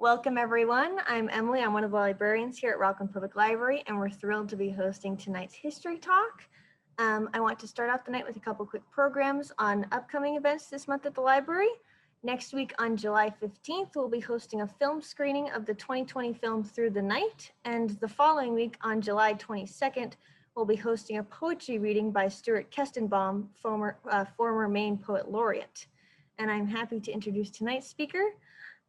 Welcome everyone. I'm Emily. I'm one of the librarians here at Rockland Public Library, and we're thrilled to be hosting tonight's history talk. I want to start off the night with a couple quick programs on upcoming events this month at the library. Next week on July 15th, we'll be hosting a film screening of the 2020 film Through the Night, and the following week on July 22nd, we'll be hosting a poetry reading by Stuart Kestenbaum, former Maine Poet Laureate. And I'm happy to introduce tonight's speaker.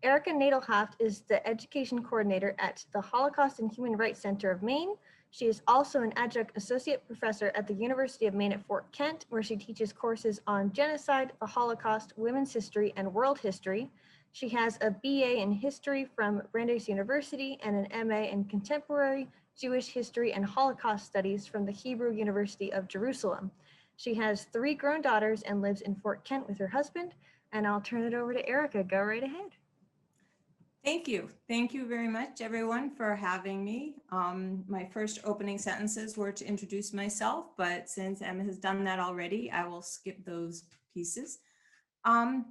Erica Nadelhaft is the education coordinator at the Holocaust and Human Rights Center of Maine. She is also an adjunct associate professor at the University of Maine at Fort Kent, where she teaches courses on genocide, the Holocaust, women's history, and world history. She has a BA in history from Brandeis University and an MA in contemporary Jewish history and Holocaust studies from the Hebrew University of Jerusalem. She has 3 grown daughters and lives in Fort Kent with her husband. And I'll turn it over to Erica. Go right ahead. Thank you. Thank you very much, everyone, for having me. My first opening sentences were to introduce myself, but since Emma has done that already, I will skip those pieces. I'm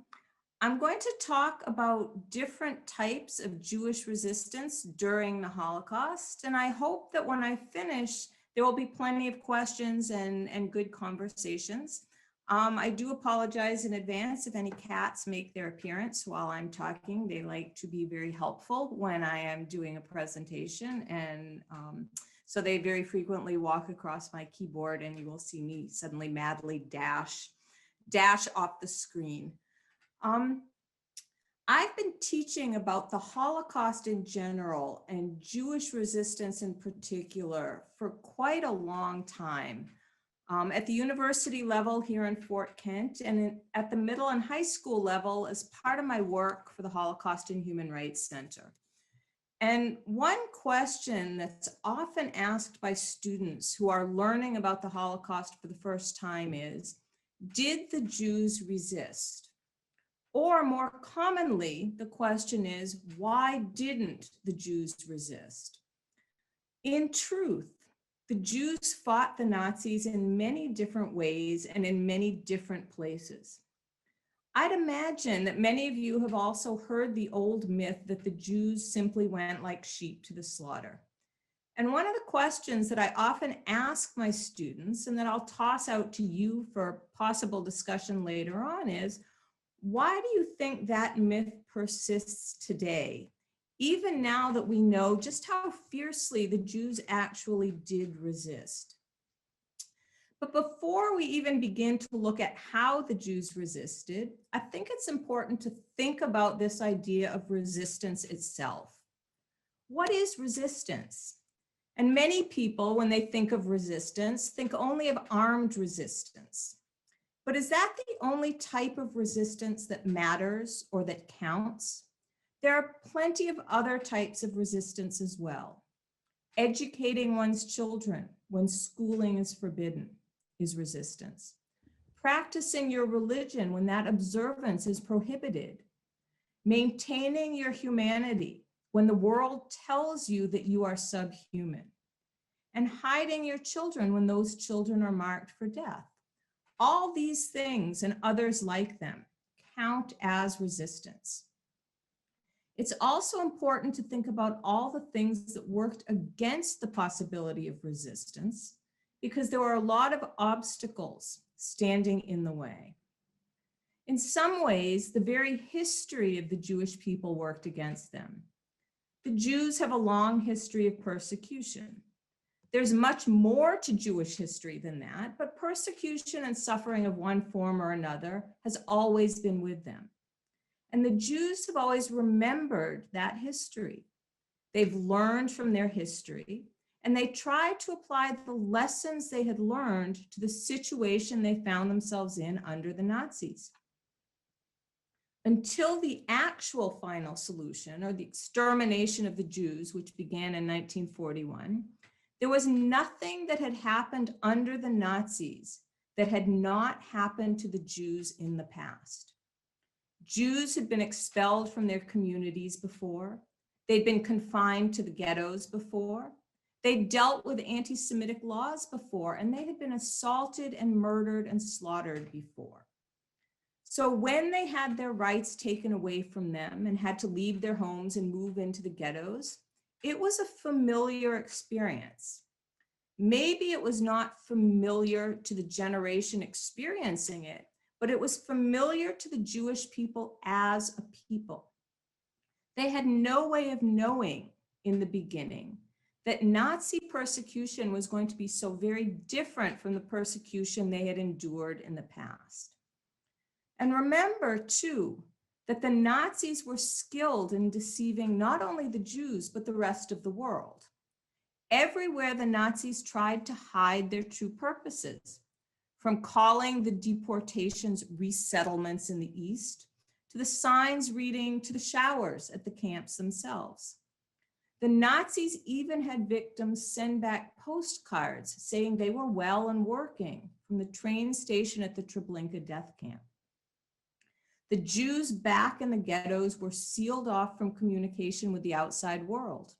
going to talk about different types of Jewish resistance during the Holocaust, and I hope that when I finish, there will be plenty of questions and good conversations. I do apologize in advance if any cats make their appearance while I'm talking. They like to be very helpful when I am doing a presentation, and so they very frequently walk across my keyboard, and you will see me suddenly madly dash off the screen. I've been teaching about the Holocaust in general and Jewish resistance in particular for quite a long time. At the university level here in Fort Kent, and at the middle and high school level as part of my work for the Holocaust and Human Rights Center. And one question that's often asked by students who are learning about the Holocaust for the first time is, did the Jews resist? Or more commonly, the question is, why didn't the Jews resist? In truth, the Jews fought the Nazis in many different ways and in many different places. I'd imagine that many of you have also heard the old myth that the Jews simply went like sheep to the slaughter. And one of the questions that I often ask my students, and that I'll toss out to you for possible discussion later on, is, why do you think that myth persists today? Even now that we know just how fiercely the Jews actually did resist. But before we even begin to look at how the Jews resisted, I think it's important to think about this idea of resistance itself. What is resistance? And many people, when they think of resistance, think only of armed resistance. But is that the only type of resistance that matters or that counts? There are plenty of other types of resistance as well. Educating one's children when schooling is forbidden is resistance. Practicing your religion when that observance is prohibited. Maintaining your humanity when the world tells you that you are subhuman. And hiding your children when those children are marked for death. All these things and others like them count as resistance. It's also important to think about all the things that worked against the possibility of resistance, because there were a lot of obstacles standing in the way. In some ways, the very history of the Jewish people worked against them. The Jews have a long history of persecution. There's much more to Jewish history than that, but persecution and suffering of one form or another has always been with them. And the Jews have always remembered that history. They've learned from their history, and they tried to apply the lessons they had learned to the situation they found themselves in under the Nazis. Until the actual final solution, or the extermination of the Jews, which began in 1941, there was nothing that had happened under the Nazis that had not happened to the Jews in the past. Jews had been expelled from their communities before. They'd been confined to the ghettos before. They'd dealt with anti-Semitic laws before, and they had been assaulted and murdered and slaughtered before. So when they had their rights taken away from them and had to leave their homes and move into the ghettos, it was a familiar experience. Maybe it was not familiar to the generation experiencing it, but it was familiar to the Jewish people as a people. They had no way of knowing in the beginning that Nazi persecution was going to be so very different from the persecution they had endured in the past. And remember, too, that the Nazis were skilled in deceiving not only the Jews, but the rest of the world. Everywhere the Nazis tried to hide their true purposes, from calling the deportations resettlements in the East, to the signs reading to the showers at the camps themselves. The Nazis even had victims send back postcards saying they were well and working from the train station at the Treblinka death camp. The Jews back in the ghettos were sealed off from communication with the outside world.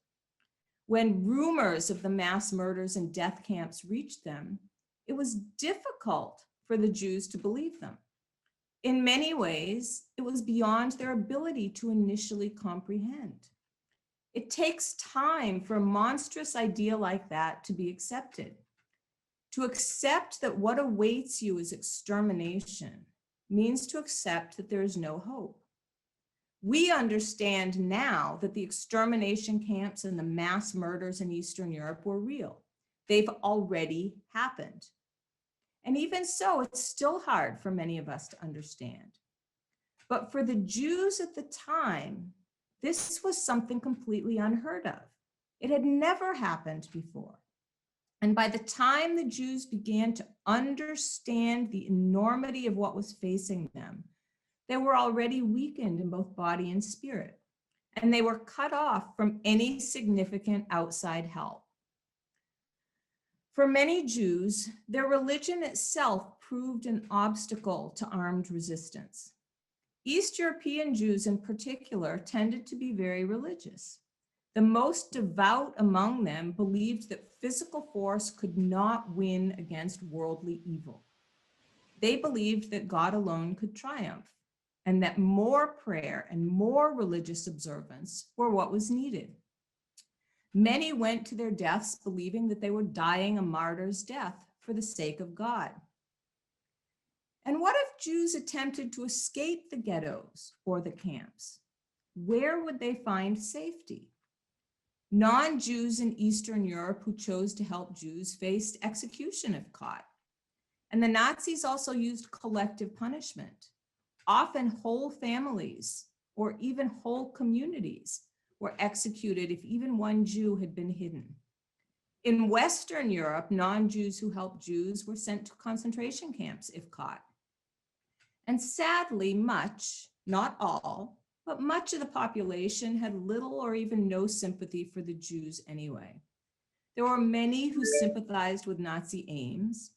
When rumors of the mass murders and death camps reached them, it was difficult for the Jews to believe them. In many ways, it was beyond their ability to initially comprehend. It takes time for a monstrous idea like that to be accepted. To accept that what awaits you is extermination means to accept that there is no hope. We understand now that the extermination camps and the mass murders in Eastern Europe were real. They've already happened. And even so, it's still hard for many of us to understand. But for the Jews at the time, this was something completely unheard of. It had never happened before. And by the time the Jews began to understand the enormity of what was facing them, they were already weakened in both body and spirit, and they were cut off from any significant outside help. For many Jews, their religion itself proved an obstacle to armed resistance. East European Jews in particular tended to be very religious. The most devout among them believed that physical force could not win against worldly evil. They believed that God alone could triumph, and that more prayer and more religious observance were what was needed. Many went to their deaths believing that they were dying a martyr's death for the sake of God. And what if Jews attempted to escape the ghettos or the camps? Where would they find safety? Non-Jews in Eastern Europe who chose to help Jews faced execution if caught. And the Nazis also used collective punishment. Often whole families or even whole communities were executed if even one Jew had been hidden. In Western Europe, non-Jews who helped Jews were sent to concentration camps if caught. And sadly, much, not all, but much of the population had little or even no sympathy for the Jews anyway. There were many who sympathized with Nazi aims,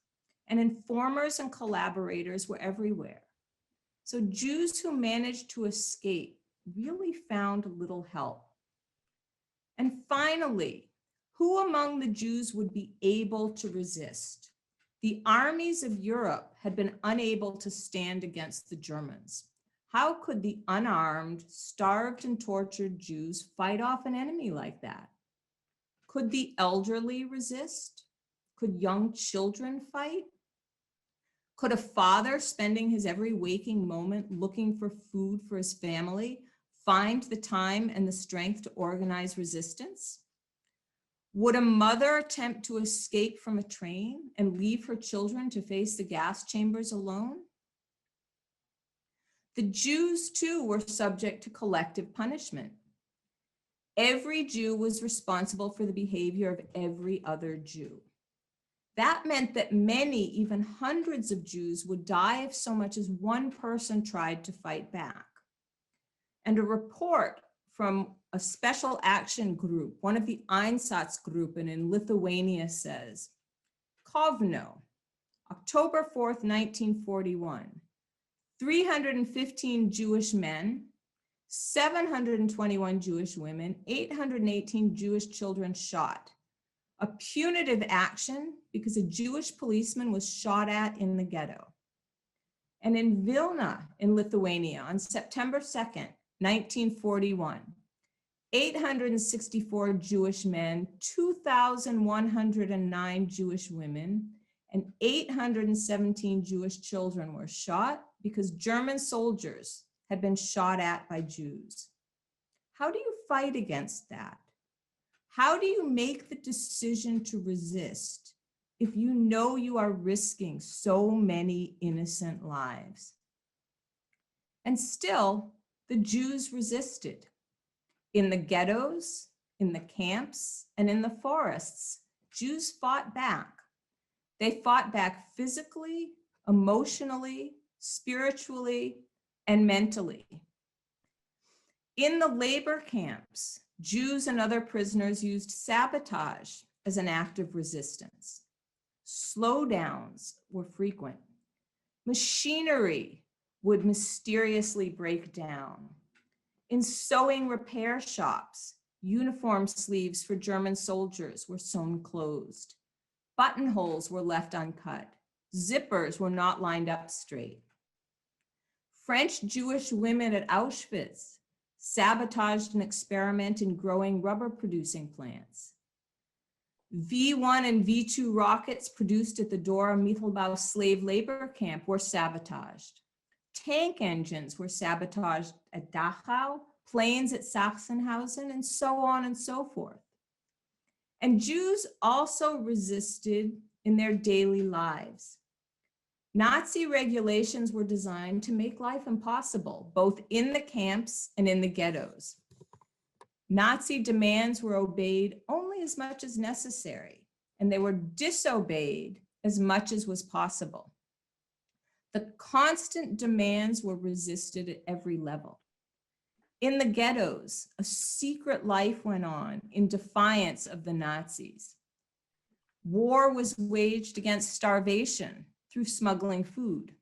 and informers and collaborators were everywhere. So Jews who managed to escape really found little help. And finally, who among the Jews would be able to resist? The armies of Europe had been unable to stand against the Germans. How could the unarmed, starved and tortured Jews fight off an enemy like that? Could the elderly resist? Could young children fight? Could a father spending his every waking moment looking for food for his family find the time and the strength to organize resistance? Would a mother attempt to escape from a train and leave her children to face the gas chambers alone? The Jews too were subject to collective punishment. Every Jew was responsible for the behavior of every other Jew. That meant that many, even hundreds of Jews would die if so much as one person tried to fight back. And a report from a special action group, one of the Einsatzgruppen in Lithuania says, Kovno, October 4th, 1941, 315 Jewish men, 721 Jewish women, 818 Jewish children shot. A punitive action because a Jewish policeman was shot at in the ghetto. And in Vilna in Lithuania on September 2nd, 1941, 864 Jewish men, 2,109 Jewish women, and 817 Jewish children were shot because German soldiers had been shot at by Jews. How do you fight against that? How do you make the decision to resist if you know you are risking so many innocent lives? And still, the Jews resisted. In the ghettos, in the camps, and in the forests, Jews fought back. They fought back physically, emotionally, spiritually, and mentally. In the labor camps, Jews and other prisoners used sabotage as an act of resistance. Slowdowns were frequent. Machinery would mysteriously break down. In sewing repair shops, uniform sleeves for German soldiers were sewn closed. Buttonholes were left uncut. Zippers were not lined up straight. French Jewish women at Auschwitz sabotaged an experiment in growing rubber producing plants. V-1 and V-2 rockets produced at the Dora Mittelbau slave labor camp were sabotaged. Tank engines were sabotaged at Dachau, planes at Sachsenhausen, and so on and so forth. And Jews also resisted in their daily lives. Nazi regulations were designed to make life impossible, both in the camps and in the ghettos. Nazi demands were obeyed only as much as necessary, and they were disobeyed as much as was possible. The constant demands were resisted at every level. In the ghettos, a secret life went on in defiance of the Nazis. War was waged against starvation through smuggling food.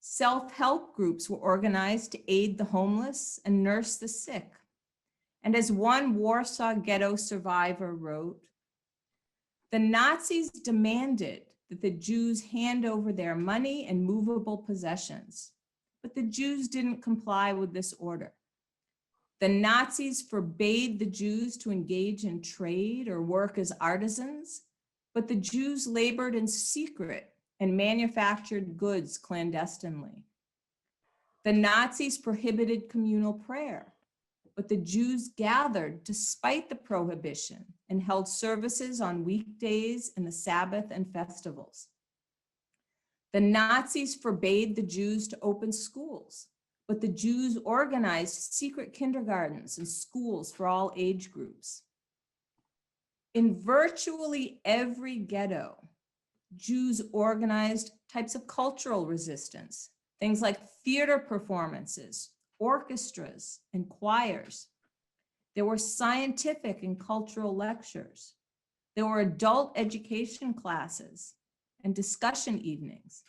Self-help groups were organized to aid the homeless and nurse the sick. And as one Warsaw Ghetto survivor wrote, the Nazis demanded that the Jews hand over their money and movable possessions, but the Jews didn't comply with this order. The Nazis forbade the Jews to engage in trade or work as artisans, but the Jews labored in secret and manufactured goods clandestinely. The Nazis prohibited communal prayer, but the Jews gathered despite the prohibition and held services on weekdays and the Sabbath and festivals. The Nazis forbade the Jews to open schools, but the Jews organized secret kindergartens and schools for all age groups. In virtually every ghetto, Jews organized types of cultural resistance, things like theater performances, orchestras, and choirs. There were scientific and cultural lectures. There were adult education classes and discussion evenings.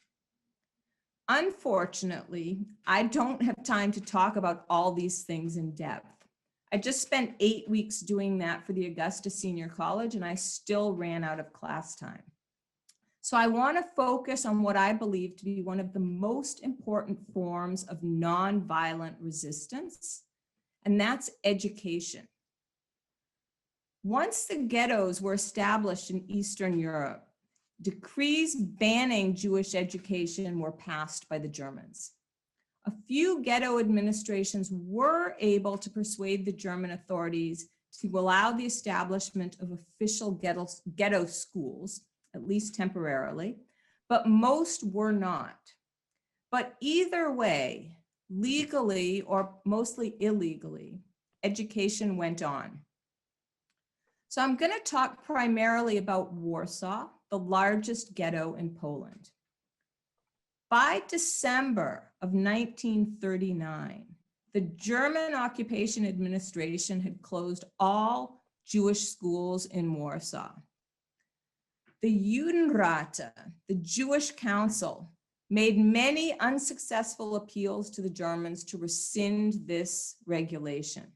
Unfortunately, I don't have time to talk about all these things in depth. I just spent 8 weeks doing that for the Augusta Senior College, and I still ran out of class time. So I want to focus on what I believe to be one of the most important forms of nonviolent resistance, and that's education. Once the ghettos were established in Eastern Europe, decrees banning Jewish education were passed by the Germans. A few ghetto administrations were able to persuade the German authorities to allow the establishment of official ghetto schools, at least temporarily, but most were not. But either way, legally or mostly illegally, education went on. So I'm going to talk primarily about Warsaw, the largest ghetto in Poland. By December of 1939, the German occupation administration had closed all Jewish schools in Warsaw. The Judenräte, the Jewish Council, made many unsuccessful appeals to the Germans to rescind this regulation.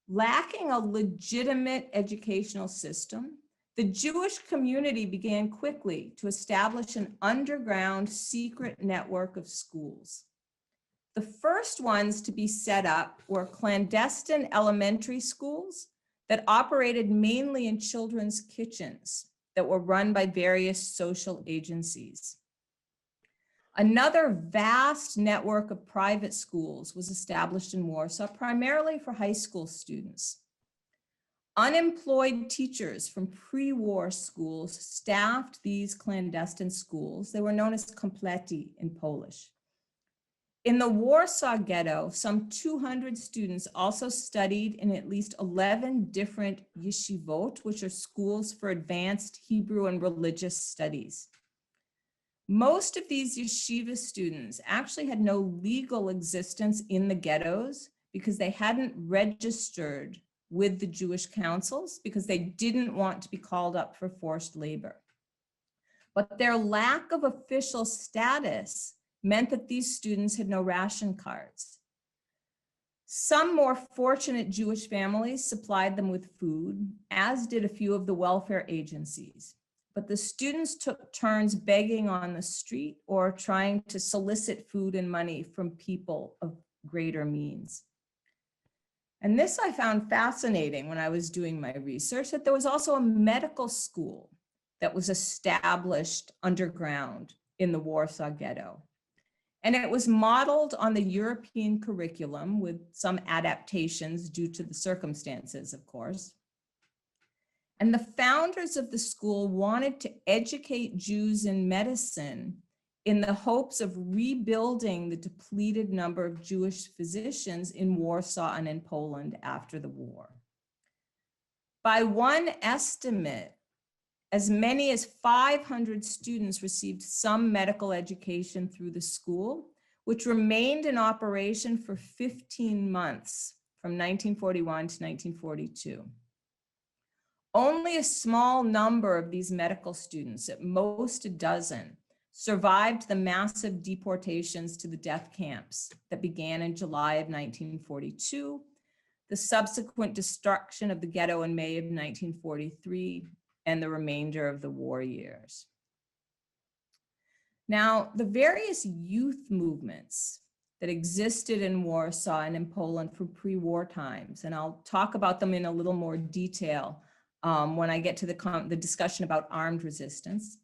Lacking a legitimate educational system, the Jewish community began quickly to establish an underground secret network of schools. The first ones to be set up were clandestine elementary schools that operated mainly in children's kitchens that were run by various social agencies. Another vast network of private schools was established in Warsaw, primarily for high school students. Unemployed teachers from pre-war schools staffed these clandestine schools. They were known as komplety in Polish. In the Warsaw Ghetto, some 200 students also studied in at least 11 different yeshivot, which are schools for advanced Hebrew and religious studies. Most of these yeshiva students actually had no legal existence in the ghettos because they hadn't registered with the Jewish councils because they didn't want to be called up for forced labor. But their lack of official status meant that these students had no ration cards. Some more fortunate Jewish families supplied them with food, as did a few of the welfare agencies. But the students took turns begging on the street or trying to solicit food and money from people of greater means. And this I found fascinating when I was doing my research, that there was also a medical school that was established underground in the Warsaw Ghetto. And it was modeled on the European curriculum with some adaptations due to the circumstances, of course. And the founders of the school wanted to educate Jews in medicine in the hopes of rebuilding the depleted number of Jewish physicians in Warsaw and in Poland after the war. By one estimate, as many as 500 students received some medical education through the school, which remained in operation for 15 months from 1941 to 1942. Only a small number of these medical students, at most a dozen, survived the massive deportations to the death camps that began in July of 1942, the subsequent destruction of the ghetto in May of 1943, and the remainder of the war years. Now, the various youth movements that existed in Warsaw and in Poland for pre-war times, and I'll talk about them in a little more detail when I get to the discussion about armed resistance,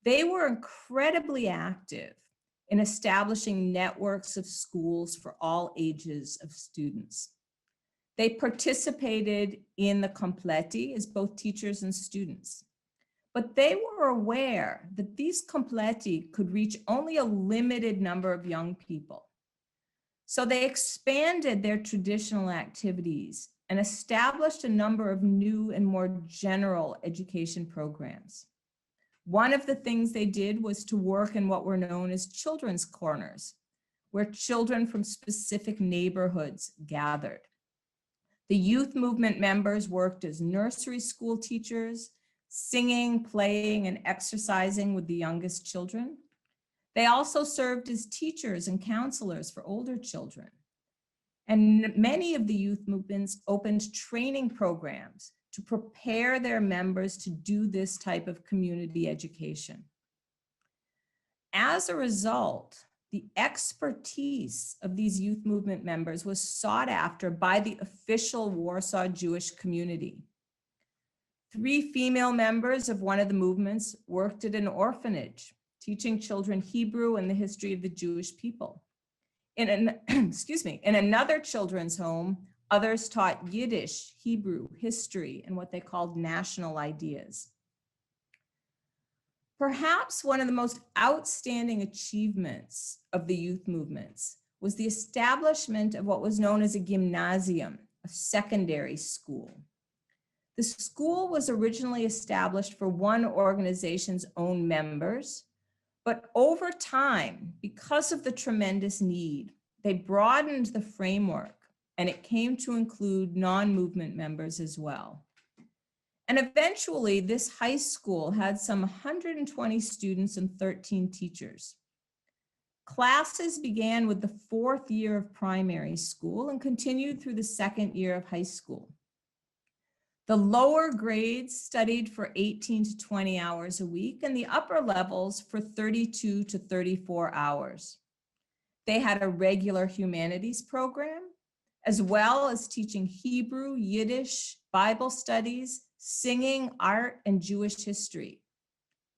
they were incredibly active in establishing networks of schools for all ages of students. They participated in the komplety as both teachers and students, but they were aware that these komplety could reach only a limited number of young people. So they expanded their traditional activities and established a number of new and more general education programs. One of the things they did was to work in what were known as children's corners, where children from specific neighborhoods gathered. The youth movement members worked as nursery school teachers, singing, playing, and exercising with the youngest children. They also served as teachers and counselors for older children. And many of the youth movements opened training programs to prepare their members to do this type of community education. As a result, the expertise of these youth movement members was sought after by the official Warsaw Jewish community. 3 female members of one of the movements worked at an orphanage, teaching children Hebrew and the history of the Jewish people. In another children's home, others taught Yiddish, Hebrew, history, and what they called national ideas. Perhaps one of the most outstanding achievements of the youth movements was the establishment of what was known as a gymnasium, a secondary school. The school was originally established for one organization's own members, but over time, because of the tremendous need, they broadened the framework and it came to include non-movement members as well. And eventually, this high school had some 120 students and 13 teachers. Classes began with the 4th year of primary school and continued through the 2nd year of high school. The lower grades studied for 18 to 20 hours a week, and the upper levels for 32 to 34 hours. They had a regular humanities program, as well as teaching Hebrew, Yiddish, Bible studies, singing, art, and Jewish history.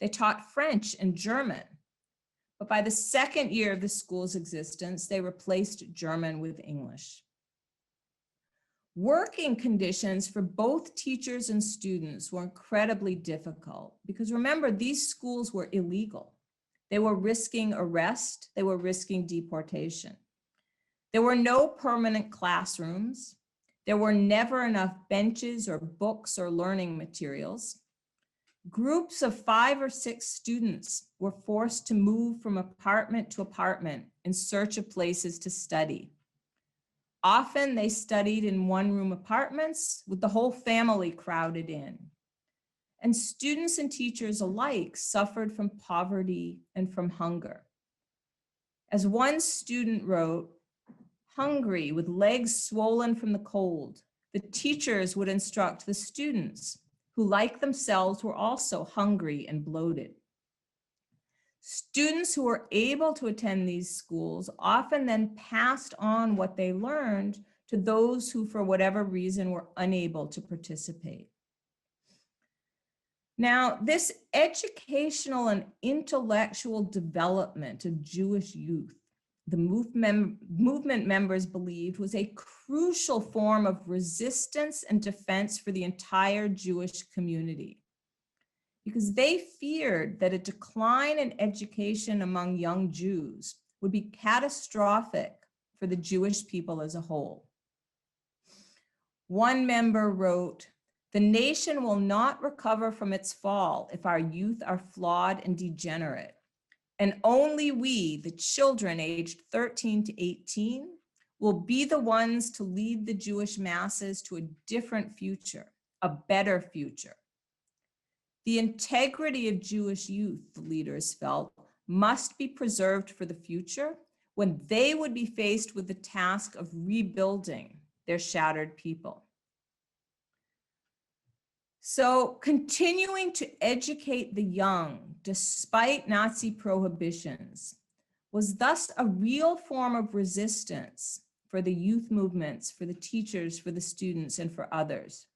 They taught French and German, but by the second year of the school's existence, they replaced German with English. Working conditions for both teachers and students were incredibly difficult because remember, these schools were illegal. They were risking arrest, they were risking deportation. There were no permanent classrooms. There were never enough benches or books or learning materials. Groups of 5 or 6 students were forced to move from apartment to apartment in search of places to study. Often they studied in one-room apartments with the whole family crowded in. And students and teachers alike suffered from poverty and from hunger. As one student wrote, hungry with legs swollen from the cold, the teachers would instruct the students, who like themselves were also hungry and bloated. Students who were able to attend these schools often then passed on what they learned to those who, for whatever reason, were unable to participate. Now, this educational and intellectual development of Jewish youth, the movement members believed was a crucial form of resistance and defense for the entire Jewish community, because they feared that a decline in education among young Jews would be catastrophic for the Jewish people as a whole. One member wrote, "The nation will not recover from its fall if our youth are flawed and degenerate, and only we, the children aged 13 to 18, will be the ones to lead the Jewish masses to a different future, a better future." The integrity of Jewish youth, the leaders felt, must be preserved for the future when they would be faced with the task of rebuilding their shattered people. So continuing to educate the young despite Nazi prohibitions was thus a real form of resistance for the youth movements, for the teachers, for the students, and for others.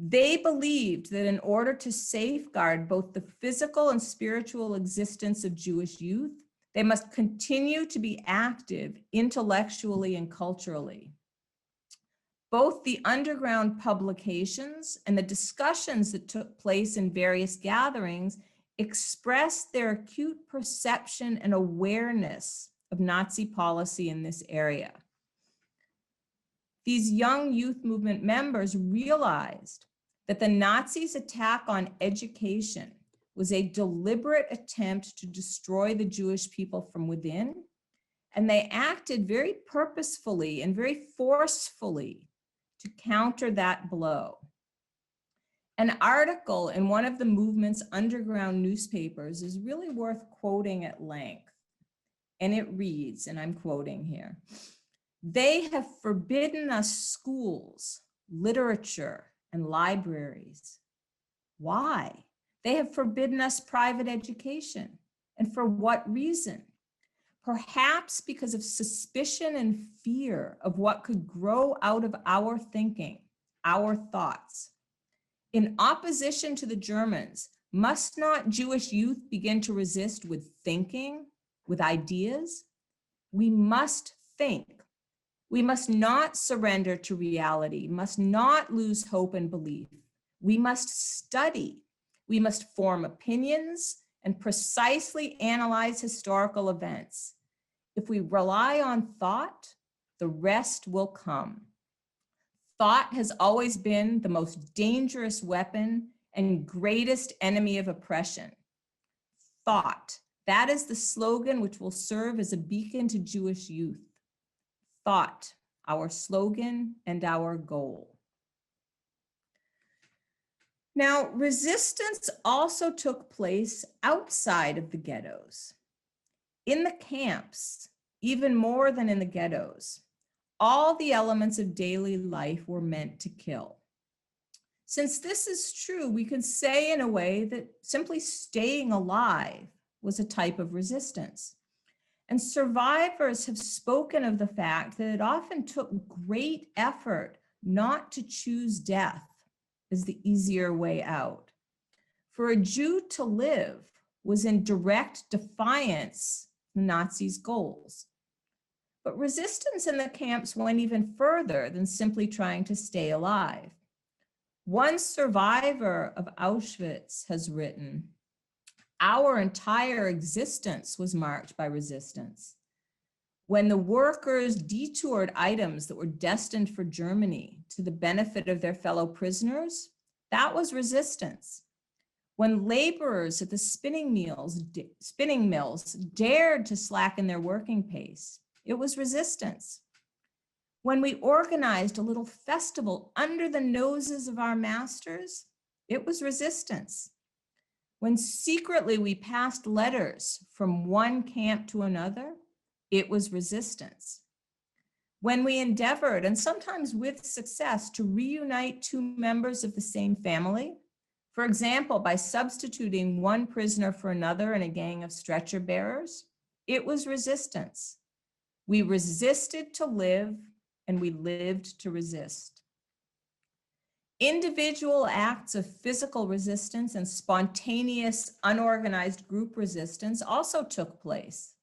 They believed that in order to safeguard both the physical and spiritual existence of Jewish youth, they must continue to be active intellectually and culturally. Both the underground publications and the discussions that took place in various gatherings expressed their acute perception and awareness of Nazi policy in this area. These young youth movement members realized that the Nazis' attack on education was a deliberate attempt to destroy the Jewish people from within, and they acted very purposefully and very forcefully to counter that blow. An article in one of the movement's underground newspapers is really worth quoting at length, and it reads, and I'm quoting here, "They have forbidden us schools, literature, and libraries. Why? They have forbidden us private education. And for what reason? Perhaps because of suspicion and fear of what could grow out of our thinking, our thoughts. In opposition to the Germans, must not Jewish youth begin to resist with thinking, with ideas? We must think. We must not surrender to reality, must not lose hope and belief. We must study. We must form opinions and precisely analyze historical events. If we rely on thought, the rest will come." Thought has always been the most dangerous weapon and greatest enemy of oppression. Thought, that is the slogan which will serve as a beacon to Jewish youth. Thought, our slogan and our goal. Now, resistance also took place outside of the ghettos. In the camps, even more than in the ghettos, all the elements of daily life were meant to kill. Since this is true, we could say in a way that simply staying alive was a type of resistance. And survivors have spoken of the fact that it often took great effort not to choose death as the easier way out. For a Jew to live was in direct defiance of Nazis' goals. But resistance in the camps went even further than simply trying to stay alive. One survivor of Auschwitz has written, "Our entire existence was marked by resistance. When the workers detoured items that were destined for Germany to the benefit of their fellow prisoners, that was resistance. When laborers at the spinning mills dared to slacken their working pace, it was resistance. When we organized a little festival under the noses of our masters, it was resistance. When secretly we passed letters from one camp to another, it was resistance. When we endeavored, and sometimes with success, to reunite two members of the same family, for example, by substituting one prisoner for another in a gang of stretcher bearers, it was resistance. We resisted to live, and we lived to resist. Individual acts of physical resistance and spontaneous, unorganized group resistance also took place.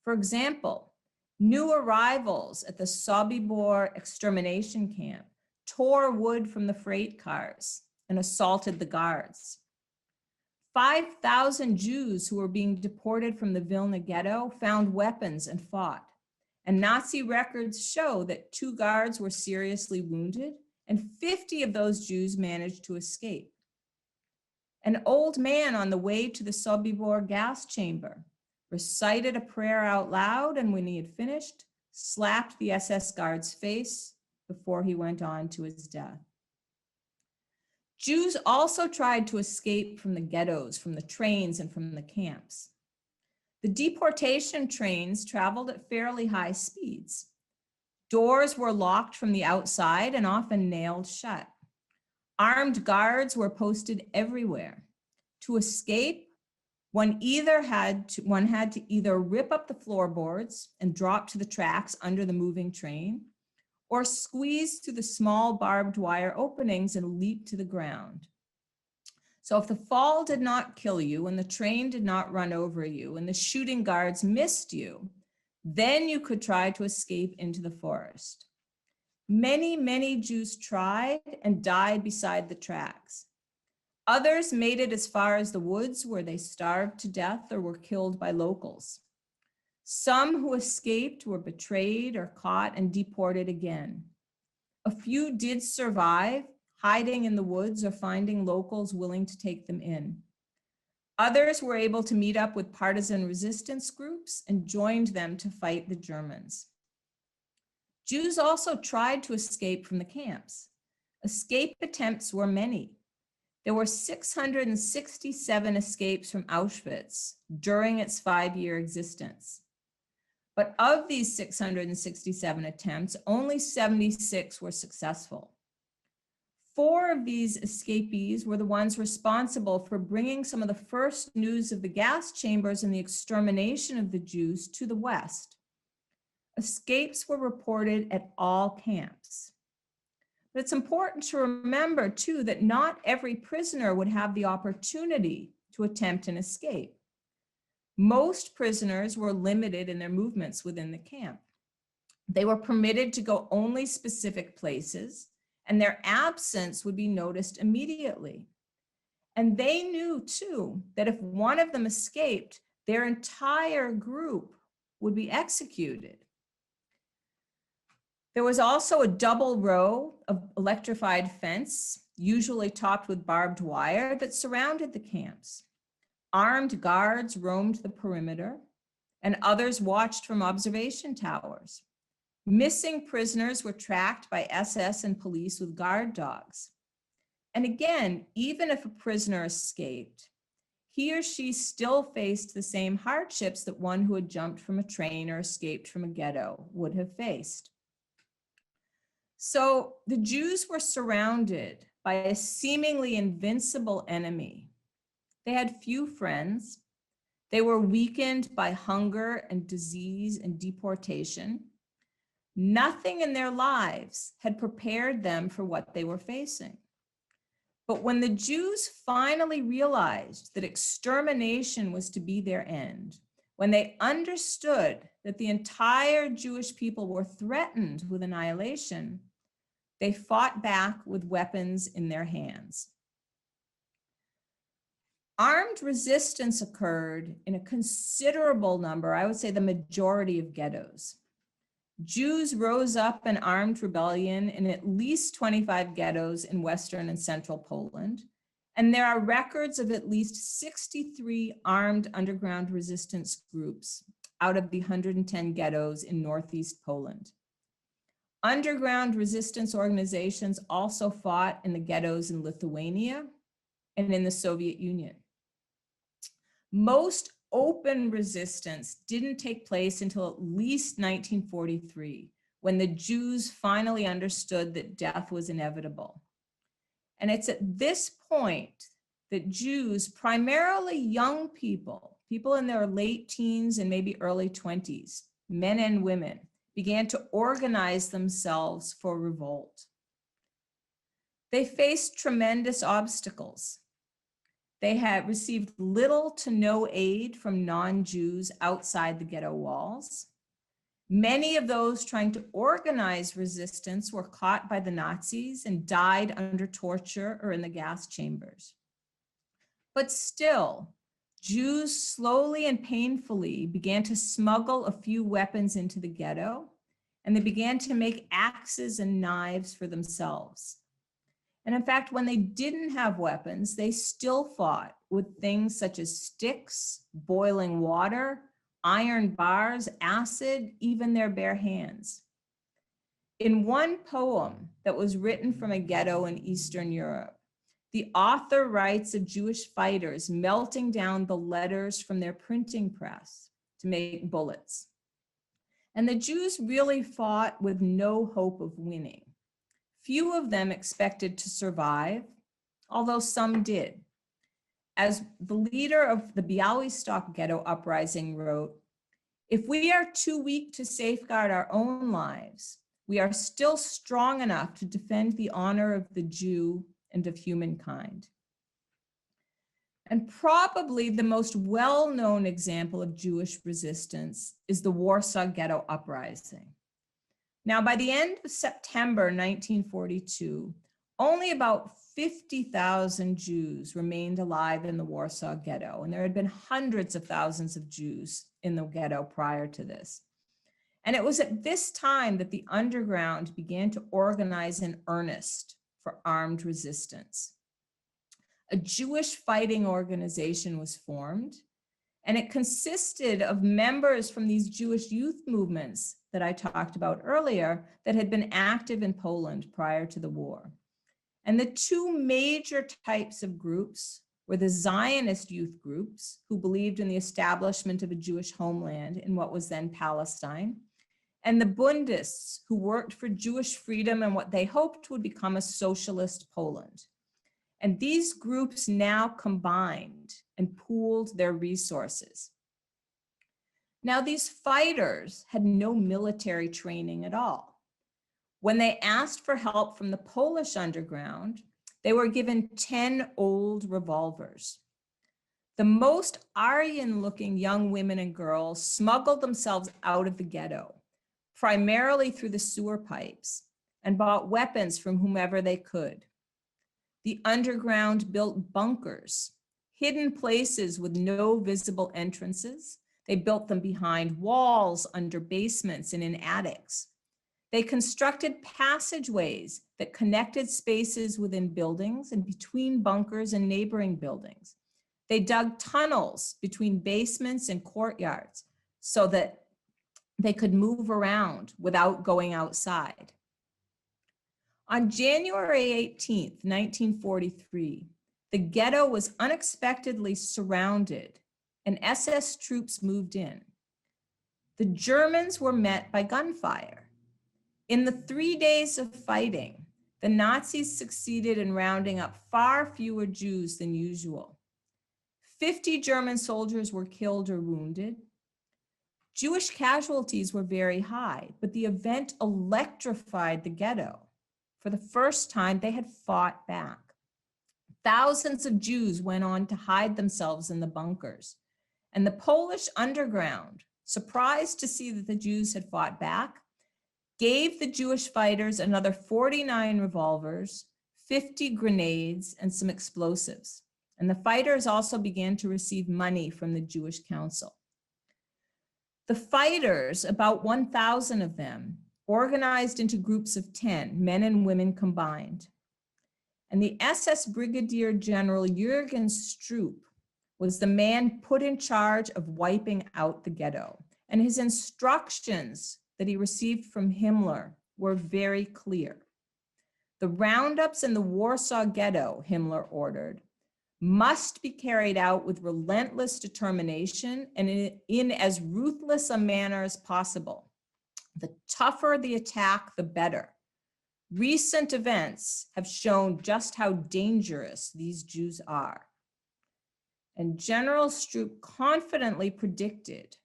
For example, new arrivals at the Sobibor extermination camp tore wood from the freight cars and assaulted the guards. 5,000 Jews who were being deported from the Vilna ghetto found weapons and fought. And Nazi records show that 2 guards were seriously wounded and 50 of those Jews managed to escape. An old man on the way to the Sobibor gas chamber recited a prayer out loud, and when he had finished, slapped the SS guard's face before he went on to his death. Jews also tried to escape from the ghettos, from the trains, and from the camps. The deportation trains traveled at fairly high speeds. Doors were locked from the outside and often nailed shut. Armed guards were posted everywhere. To escape, one had to either rip up the floorboards and drop to the tracks under the moving train, or squeeze through the small barbed wire openings and leap to the ground. So if the fall did not kill you and the train did not run over you and the shooting guards missed you, then you could try to escape into the forest. Many, many Jews tried and died beside the tracks. Others made it as far as the woods, where they starved to death or were killed by locals. Some who escaped were betrayed or caught and deported again. A few did survive, hiding in the woods or finding locals willing to take them in. Others were able to meet up with partisan resistance groups and joined them to fight the Germans. Jews also tried to escape from the camps. Escape attempts were many. There were 667 escapes from Auschwitz during its 5-year existence. But of these 667 attempts, only 76 were successful. 4 of these escapees were the ones responsible for bringing some of the first news of the gas chambers and the extermination of the Jews to the West. Escapes were reported at all camps. But it's important to remember, too, that not every prisoner would have the opportunity to attempt an escape. Most prisoners were limited in their movements within the camp. They were permitted to go only specific places, and their absence would be noticed immediately. And they knew, too, that if one of them escaped, their entire group would be executed. There was also a double row of electrified fence, usually topped with barbed wire, that surrounded the camps. Armed guards roamed the perimeter, and others watched from observation towers. Missing prisoners were tracked by SS and police with guard dogs. And again, even if a prisoner escaped, he or she still faced the same hardships that one who had jumped from a train or escaped from a ghetto would have faced. So the Jews were surrounded by a seemingly invincible enemy. They had few friends. They were weakened by hunger and disease and deportation. Nothing in their lives had prepared them for what they were facing. But when the Jews finally realized that extermination was to be their end, when they understood that the entire Jewish people were threatened with annihilation, they fought back with weapons in their hands. Armed resistance occurred in a considerable number, I would say the majority of ghettos. Jews rose up in armed rebellion in at least 25 ghettos in Western and Central Poland, and there are records of at least 63 armed underground resistance groups out of the 110 ghettos in Northeast Poland. Underground resistance organizations also fought in the ghettos in Lithuania and in the Soviet Union. Most open resistance didn't take place until at least 1943, when the Jews finally understood that death was inevitable. And it's at this point that Jews, primarily young people, people in their late teens and maybe early 20s, men and women, began to organize themselves for revolt. They faced tremendous obstacles. They had received little to no aid from non-Jews outside the ghetto walls. Many of those trying to organize resistance were caught by the Nazis and died under torture or in the gas chambers. But still, Jews slowly and painfully began to smuggle a few weapons into the ghetto, and they began to make axes and knives for themselves. And in fact, when they didn't have weapons, they still fought with things such as sticks, boiling water, iron bars, acid, even their bare hands. In one poem that was written from a ghetto in Eastern Europe, the author writes of Jewish fighters melting down the letters from their printing press to make bullets. And the Jews really fought with no hope of winning. Few of them expected to survive, although some did. As the leader of the Białystok Ghetto Uprising wrote, "If we are too weak to safeguard our own lives, we are still strong enough to defend the honor of the Jew and of humankind." And probably the most well-known example of Jewish resistance is the Warsaw Ghetto Uprising. Now, by the end of September 1942, only about 50,000 Jews remained alive in the Warsaw Ghetto, and there had been hundreds of thousands of Jews in the ghetto prior to this. And it was at this time that the underground began to organize in earnest for armed resistance. A Jewish fighting organization was formed, and it consisted of members from these Jewish youth movements that I talked about earlier that had been active in Poland prior to the war. And the two major types of groups were the Zionist youth groups, who believed in the establishment of a Jewish homeland in what was then Palestine, and the Bundists, who worked for Jewish freedom and what they hoped would become a socialist Poland. And these groups now combined and pooled their resources. Now, these fighters had no military training at all. When they asked for help from the Polish underground, they were given 10 old revolvers. The most Aryan-looking young women and girls smuggled themselves out of the ghetto, primarily through the sewer pipes, and bought weapons from whomever they could. The underground built bunkers, hidden places with no visible entrances. They built them behind walls, under basements, and in attics. They constructed passageways that connected spaces within buildings and between bunkers and neighboring buildings. They dug tunnels between basements and courtyards so that they could move around without going outside. On January 18th, 1943, the ghetto was unexpectedly surrounded and SS troops moved in. The Germans were met by gunfire. In the 3 days of fighting, the Nazis succeeded in rounding up far fewer Jews than usual. 50 German soldiers were killed or wounded. Jewish casualties were very high, but the event electrified the ghetto. For the first time, they had fought back. Thousands of Jews went on to hide themselves in the bunkers. And the Polish underground, surprised to see that the Jews had fought back, gave the Jewish fighters another 49 revolvers, 50 grenades, and some explosives. And the fighters also began to receive money from the Jewish Council. The fighters, about 1,000 of them, organized into groups of 10, men and women combined. And the SS Brigadier General Jürgen Stroop was the man put in charge of wiping out the ghetto. And his instructions that he received from Himmler were very clear. The roundups in the Warsaw Ghetto, Himmler ordered, must be carried out with relentless determination and in as ruthless a manner as possible. The tougher the attack, the better. Recent events have shown just how dangerous these Jews are. And General Stroop confidently predicted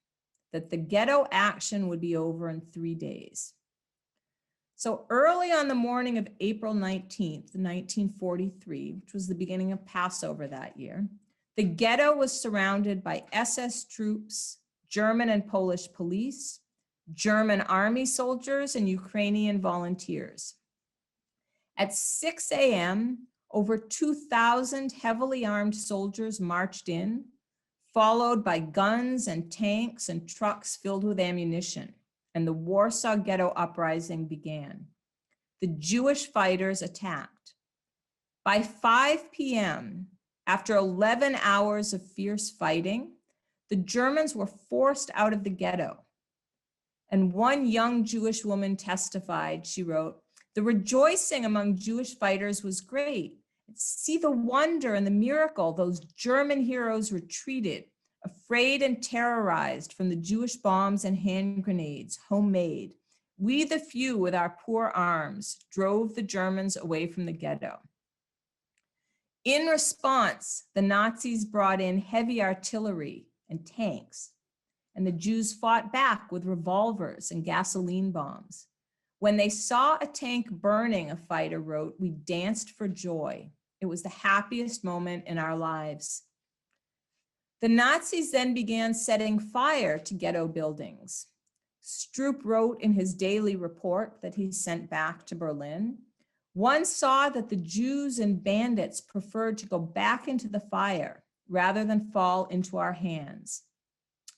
that the ghetto action would be over in 3 days. So early on the morning of April 19th, 1943, which was the beginning of Passover that year, the ghetto was surrounded by SS troops, German and Polish police, German army soldiers, and Ukrainian volunteers. At 6 a.m., over 2,000 heavily armed soldiers marched in, followed by guns and tanks and trucks filled with ammunition, and the Warsaw Ghetto uprising began. The Jewish fighters attacked. By 5 p.m., after 11 hours of fierce fighting, the Germans were forced out of the ghetto. And one young Jewish woman testified, she wrote, "The rejoicing among Jewish fighters was great. See the wonder and the miracle. Those German heroes retreated, afraid and terrorized from the Jewish bombs and hand grenades, homemade. We, the few with our poor arms, drove the Germans away from the ghetto." In response, the Nazis brought in heavy artillery and tanks, and the Jews fought back with revolvers and gasoline bombs. When they saw a tank burning, a fighter wrote, "We danced for joy. It was the happiest moment in our lives." The Nazis then began setting fire to ghetto buildings. Stroop wrote in his daily report that he sent back to Berlin, "One saw that the Jews and bandits preferred to go back into the fire rather than fall into our hands."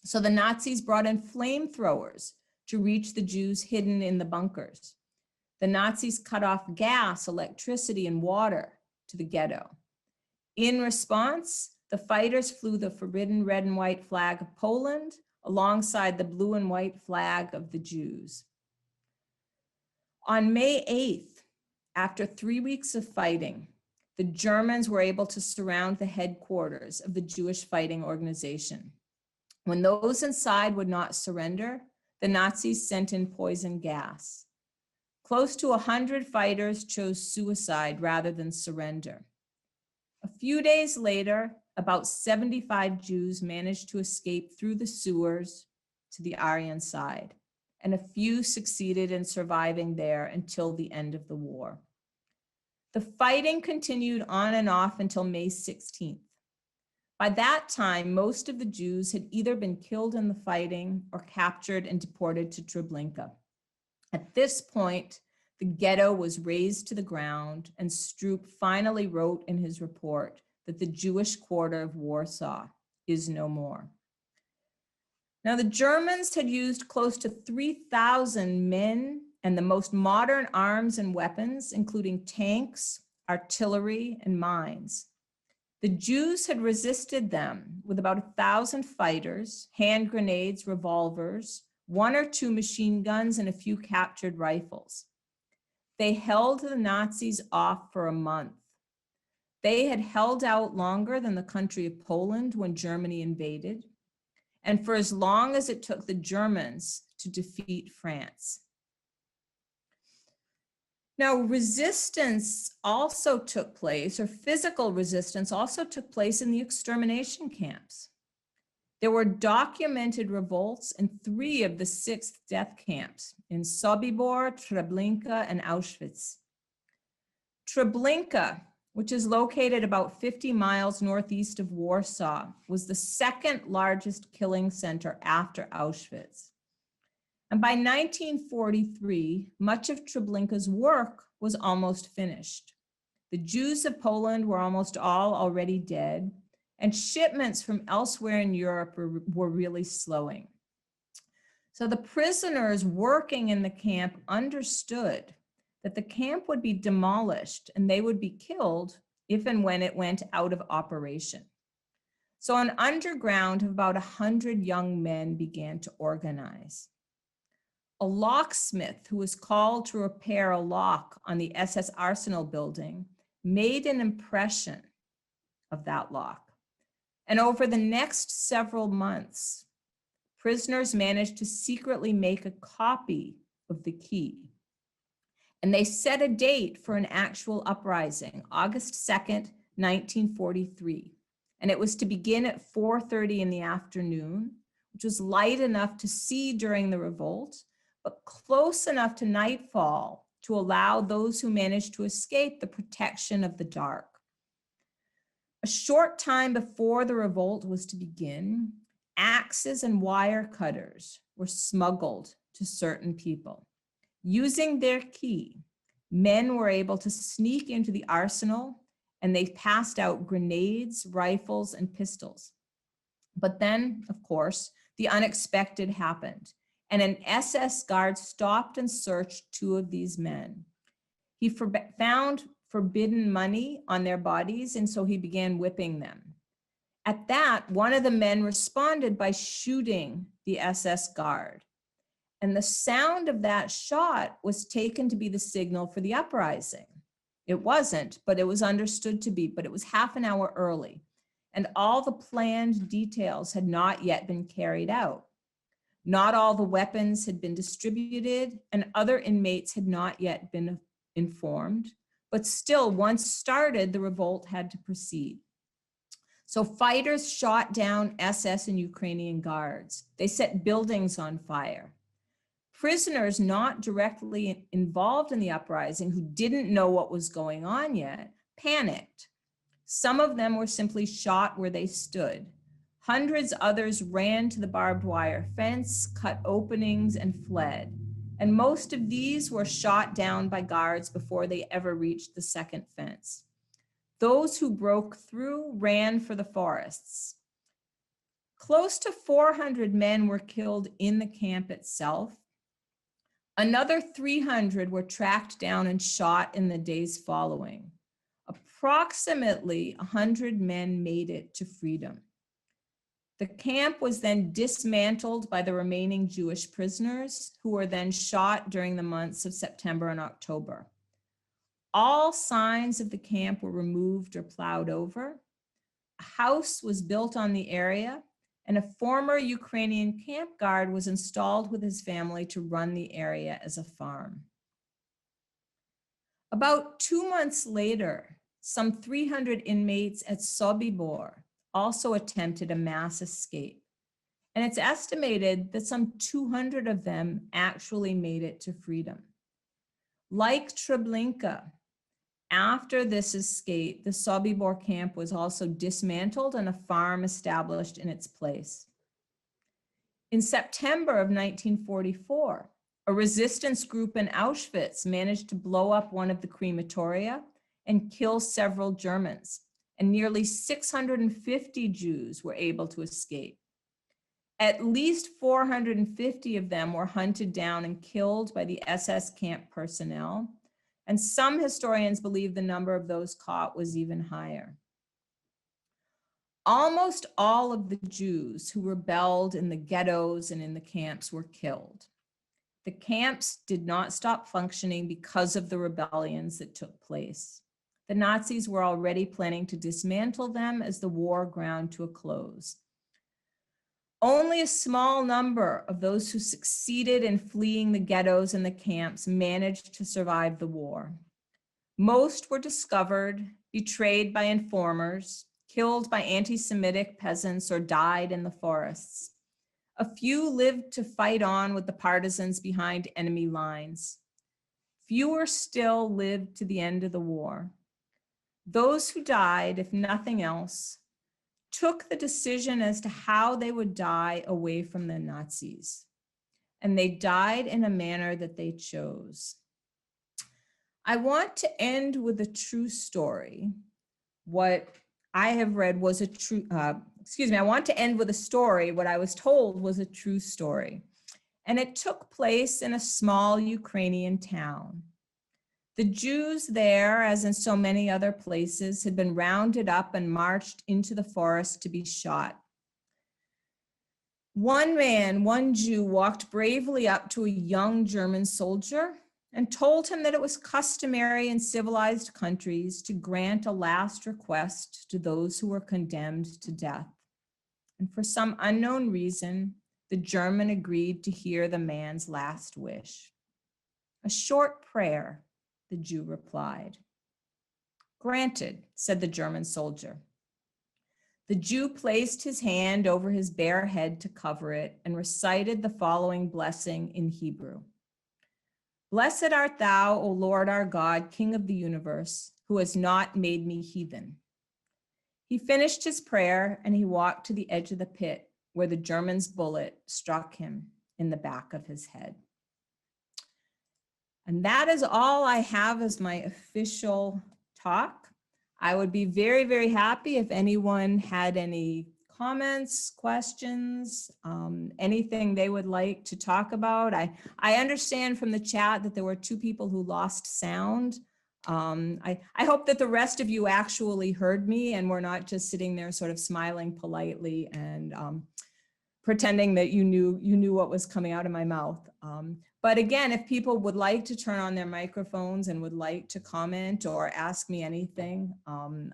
So the Nazis brought in flamethrowers to reach the Jews hidden in the bunkers. The Nazis cut off gas, electricity, and water to the ghetto. In response, the fighters flew the forbidden red and white flag of Poland alongside the blue and white flag of the Jews. On May 8th, after 3 weeks of fighting, the Germans were able to surround the headquarters of the Jewish Fighting Organization. When those inside would not surrender, the Nazis sent in poison gas. Close to 100 fighters chose suicide rather than surrender. A few days later, about 75 Jews managed to escape through the sewers to the Aryan side, and a few succeeded in surviving there until the end of the war. The fighting continued on and off until May 16th. By that time, most of the Jews had either been killed in the fighting or captured and deported to Treblinka. At this point, the ghetto was razed to the ground, and Stroop finally wrote in his report that the Jewish quarter of Warsaw is no more. Now, the Germans had used close to 3,000 men and the most modern arms and weapons, including tanks, artillery, and mines. The Jews had resisted them with about 1,000 fighters, hand grenades, revolvers, 1 or 2 machine guns, and a few captured rifles. They held the Nazis off for a month. They had held out longer than the country of Poland when Germany invaded, and for as long as it took the Germans to defeat France. Now, resistance also took place, or physical resistance also took place in the extermination camps. There were documented revolts in 3 of the 6 death camps in Sobibor, Treblinka, and Auschwitz. Treblinka, which is located about 50 miles northeast of Warsaw, was the 2nd largest killing center after Auschwitz. And by 1943, much of Treblinka's work was almost finished. The Jews of Poland were almost all already dead, and shipments from elsewhere in Europe were really slowing. So the prisoners working in the camp understood that the camp would be demolished and they would be killed if and when it went out of operation. So an underground of about 100 young men began to organize. A locksmith who was called to repair a lock on the SS Arsenal building made an impression of that lock. And over the next several months, prisoners managed to secretly make a copy of the key. And they set a date for an actual uprising, August 2nd, 1943. And it was to begin at 4:30 in the afternoon, which was light enough to see during the revolt, but close enough to nightfall to allow those who managed to escape the protection of the dark. A short time before the revolt was to begin, axes and wire cutters were smuggled to certain people. Using their key, men were able to sneak into the arsenal and they passed out grenades, rifles, and pistols. But then, of course, the unexpected happened, and an SS guard stopped and searched 2 of these men. He found forbidden money on their bodies, and so he began whipping them. At that, one of the men responded by shooting the SS guard. And the sound of that shot was taken to be the signal for the uprising. It wasn't, but it was understood to be, but it was half an hour early. And all the planned details had not yet been carried out. Not all the weapons had been distributed, and other inmates had not yet been informed. But still, once started, the revolt had to proceed. So fighters shot down SS and Ukrainian guards. They set buildings on fire. Prisoners not directly involved in the uprising, who didn't know what was going on yet, panicked. Some of them were simply shot where they stood. Hundreds others ran to the barbed wire fence, cut openings, and fled. And most of these were shot down by guards before they ever reached the second fence. Those who broke through ran for the forests. Close to 400 men were killed in the camp itself. Another 300 were tracked down and shot in the days following. Approximately 100 men made it to freedom. The camp was then dismantled by the remaining Jewish prisoners, who were then shot during the months of September and October. All signs of the camp were removed or plowed over. A house was built on the area, and a former Ukrainian camp guard was installed with his family to run the area as a farm. About 2 months later, some 300 inmates at Sobibor also attempted a mass escape. And it's estimated that some 200 of them actually made it to freedom. Like Treblinka, after this escape, the Sobibor camp was also dismantled and a farm established in its place. In September of 1944, a resistance group in Auschwitz managed to blow up one of the crematoria and kill several Germans, and nearly 650 Jews were able to escape. At least 450 of them were hunted down and killed by the SS camp personnel, and some historians believe the number of those caught was even higher. Almost all of the Jews who rebelled in the ghettos and in the camps were killed. The camps did not stop functioning because of the rebellions that took place. The Nazis were already planning to dismantle them as the war ground to a close. Only a small number of those who succeeded in fleeing the ghettos and the camps managed to survive the war. Most were discovered, betrayed by informers, killed by anti-Semitic peasants, or died in the forests. A few lived to fight on with the partisans behind enemy lines. Fewer still lived to the end of the war. Those who died, if nothing else, took the decision as to how they would die away from the Nazis. And they died in a manner that they chose. I want to end with a true story. What I have read was a true, I want to end with a story. What I was told was a true story. And it took place in a small Ukrainian town. The Jews there, as in so many other places, had been rounded up and marched into the forest to be shot. One man, one Jew, walked bravely up to a young German soldier and told him that it was customary in civilized countries to grant a last request to those who were condemned to death. And for some unknown reason, the German agreed to hear the man's last wish. A short prayer, the Jew replied. Granted, said the German soldier. The Jew placed his hand over his bare head to cover it and recited the following blessing in Hebrew. Blessed art thou, O Lord our God, King of the universe, who has not made me heathen. He finished his prayer and he walked to the edge of the pit where the German's bullet struck him in the back of his head. And that is all I have as my official talk. I would be very, very happy if anyone had any comments, questions, anything they would like to talk about. I understand from the chat that there were 2 people who lost sound. I hope that the rest of you actually heard me and were not just sitting there sort of smiling politely and pretending that you knew what was coming out of my mouth. But again, if people would like to turn on their microphones and would like to comment or ask me anything,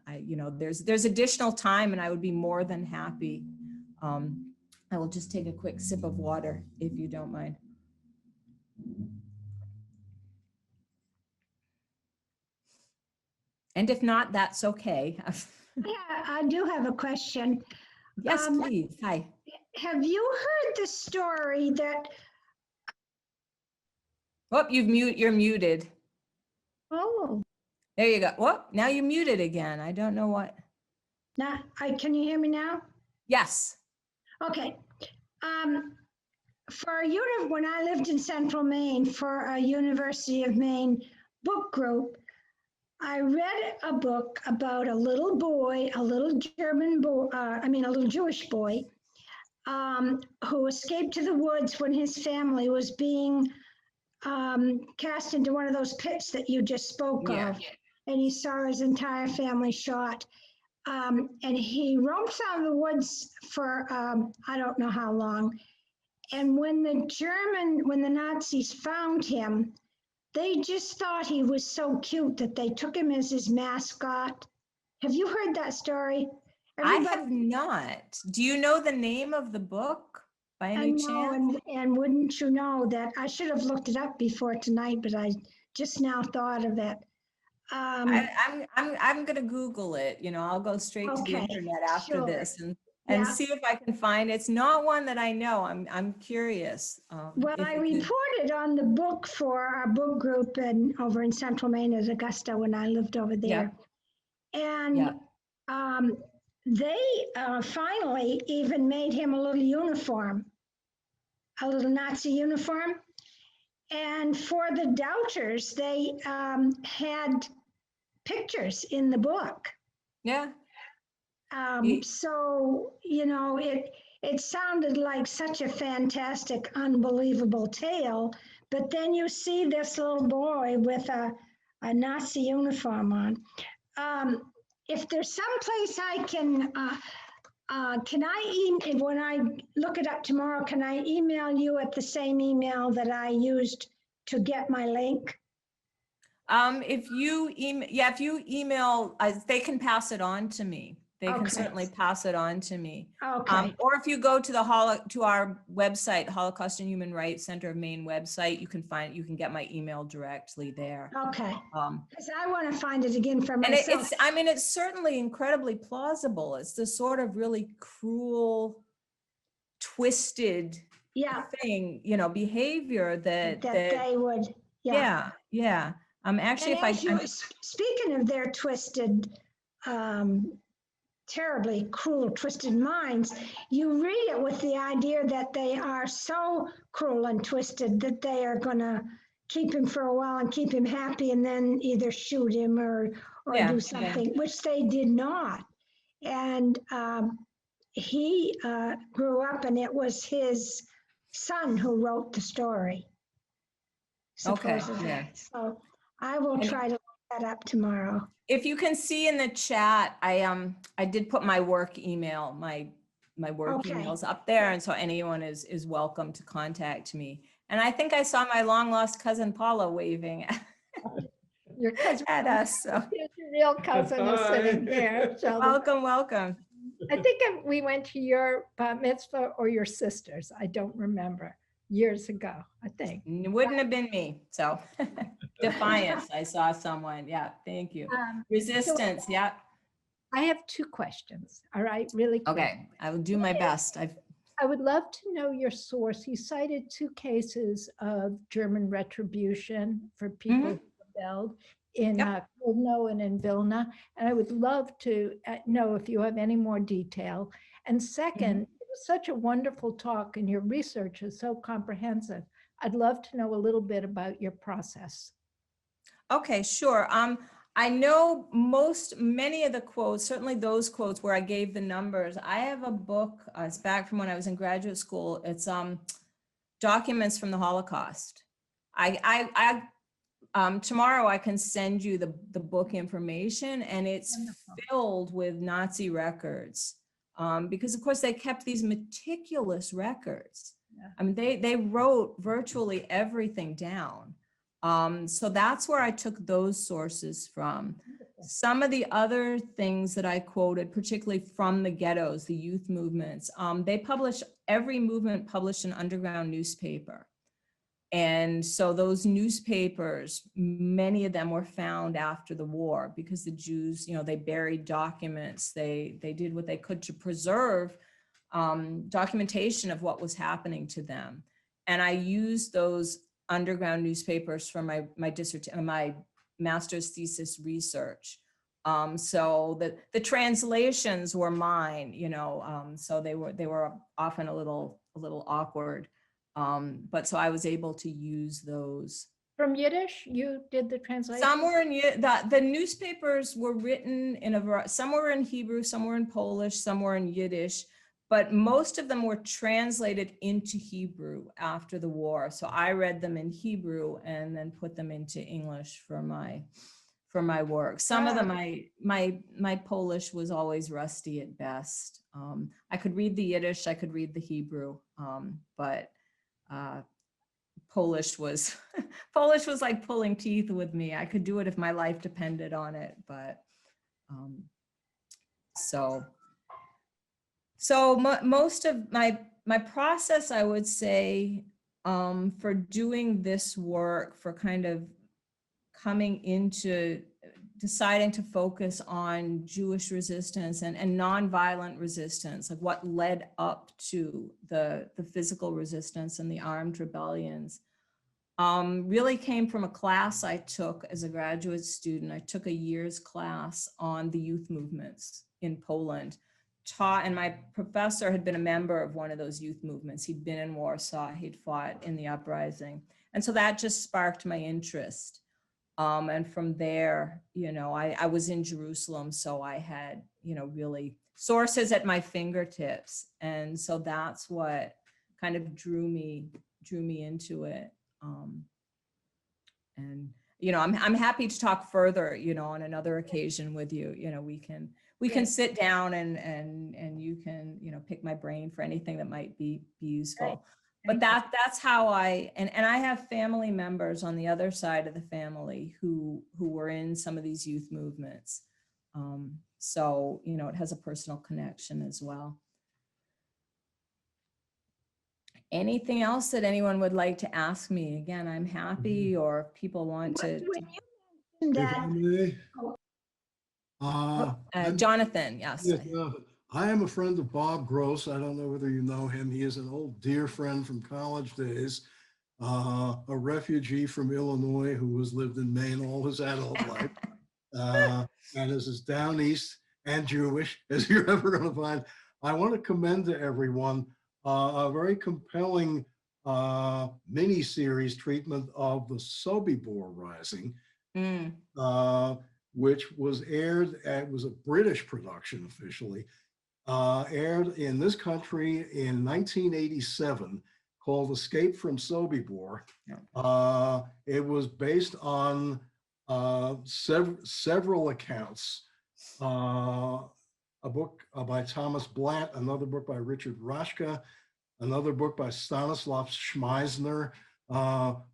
there's additional time and I would be more than happy. I will just take a quick sip of water if you don't mind. And if not, that's okay. Yeah, I do have a question. Yes, please. Hi. Have you heard the story that, Oh, you're muted. oh, There you go. Whoop, now you're muted again. I don't know what. now, can you hear me now? Yes. Okay. When I lived in Central Maine for a University of Maine book group, I read a book about a little boy, a little German boy, a little Jewish boy, who escaped to the woods when his family was being cast into one of those pits that you just spoke of. And he saw his entire family shot. And he roamed around the woods for I don't know how long. And when the Nazis found him, they just thought he was so cute that they took him as his mascot. Have you heard that story? I have not. Do you know the name of the book by any chance? And wouldn't you know that I should have looked it up before tonight, but I just now thought of it. I'm gonna Google it. I'll go straight to the internet after this and see if I can find. It's not one that I know. I'm curious. Well, I reported on the book for our book group over in Central Maine at Augusta when I lived over there, and they finally even made him a little uniform, a little Nazi uniform. And for the doubters, they had pictures in the book. Yeah. So, it sounded like such a fantastic, unbelievable tale. But then you see this little boy with a Nazi uniform on. If there's some place I can when I look it up tomorrow, can I email you at the same email that I used to get my link? If you email, they can pass it on to me. they can Okay. certainly pass it on to me. Okay, Or if you go to to our website, Holocaust and Human Rights Center of Maine website, you can get my email directly there. okay. Um, Because I want to find it again for and myself. I mean, it's certainly incredibly plausible. It's the sort of really cruel, twisted Yeah, thing, behavior that they would, yeah. yeah. Actually, And as you, speaking of their twisted, terribly cruel, twisted minds, you read it with the idea that they are so cruel and twisted that they are going to keep him for a while and keep him happy and then either shoot him or Yeah, do yeah. something, which they did not. And he grew up and it was his son who wrote the story. Okay, Supposedly. yeah. So I will And- try to look that up tomorrow. If you can see in the chat, I did put my work email, my work Okay. emails up there, and so anyone is welcome to contact me. And I think I saw my long lost cousin Paula waving Your cousin, at us. So your real cousin is sitting here. Sheldon. welcome. I think we went to your bat mitzvah or your sister's. I don't remember. Years ago, I think. It wouldn't have been me. So defiance. I saw someone. Yeah, thank you. Resistance. Yeah. I have two questions. All right, really quick. Okay, I will do my best. I would love to know your source. You cited two cases of German retribution for people who rebelled in Kovno and in Vilna. And I would love to know if you have any more detail. And second, it was such a wonderful talk and your research is so comprehensive. I'd love to know a little bit about your process. Okay, sure. I know many of the quotes, certainly those quotes where I gave the numbers. I have a book, it's back from when I was in graduate school. It's documents from the Holocaust. Tomorrow I can send you the book information, and it's filled with Nazi records. Because of course they kept these meticulous records. Yeah. I mean, they wrote virtually everything down. So that's where I took those sources from. Some of the other things that I quoted, particularly from the ghettos, the youth movements, every movement published an underground newspaper. And so those newspapers, many of them were found after the war because the Jews, they buried documents. They did what they could to preserve documentation of what was happening to them. And I used those underground newspapers for my master's thesis research. So the translations were mine, so they were often a little awkward. But so I was able to use those. From Yiddish, you did the translation? Some were in the newspapers were written some were in Hebrew, some were in Polish, some were in Yiddish, but most of them were translated into Hebrew after the war. So I read them in Hebrew and then put them into English for my work. Some of them, my Polish was always rusty at best. I could read the Yiddish, I could read the Hebrew, but Polish was like pulling teeth with me. I could do it if my life depended on it, but so most of my process, I would say, for doing this work, for kind of coming into deciding to focus on Jewish resistance and nonviolent resistance, like what led up to the physical resistance and the armed rebellions, really came from a class I took as a graduate student. I took a year's class on the youth movements in Poland, and my professor had been a member of one of those youth movements. He'd been in Warsaw, he'd fought in the uprising. And so that just sparked my interest. And from there, I was in Jerusalem, so I had, really sources at my fingertips. And so that's what kind of drew me into it. And, I'm happy to talk further, on another occasion with you. We can sit down and you can, pick my brain for anything that might be useful. Right. But that's how and I have family members on the other side of the family who were in some of these youth movements. So, you know, it has a personal connection as well. Anything else that anyone would like to ask me? Again, I'm happy, or if people want to. When you mentioned If that, I may, I'm- Jonathan, yes. yes, I am a friend of Bob Gross. I don't know whether you know him. He is an old dear friend from college days, a refugee from Illinois who has lived in Maine all his adult life, and is as down east and Jewish as you're ever going to find. I want to commend to everyone a very compelling mini-series treatment of the Sobibor Rising, which was aired, it was a British production officially, aired in this country in 1987, called Escape from Sobibor. It was based on several accounts, a book by Thomas Blatt, another book by Richard Rashka, another book by Stanislav Schmeisner,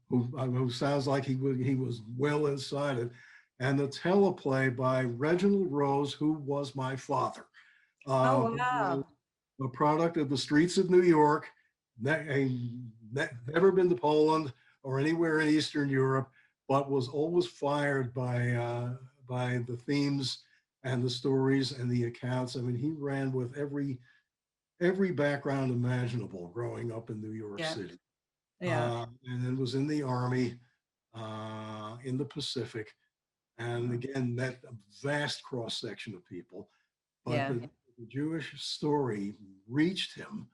who sounds like he was well inside it, and the teleplay by Reginald Rose, who was my father. Oh, wow. A product of the streets of New York, never been to Poland or anywhere in Eastern Europe, but was always fired by the themes and the stories and the accounts. I mean, he ran with every background imaginable growing up in New York City. And then was in the Army, in the Pacific, and again, met a vast cross-section of people. But the Jewish story reached him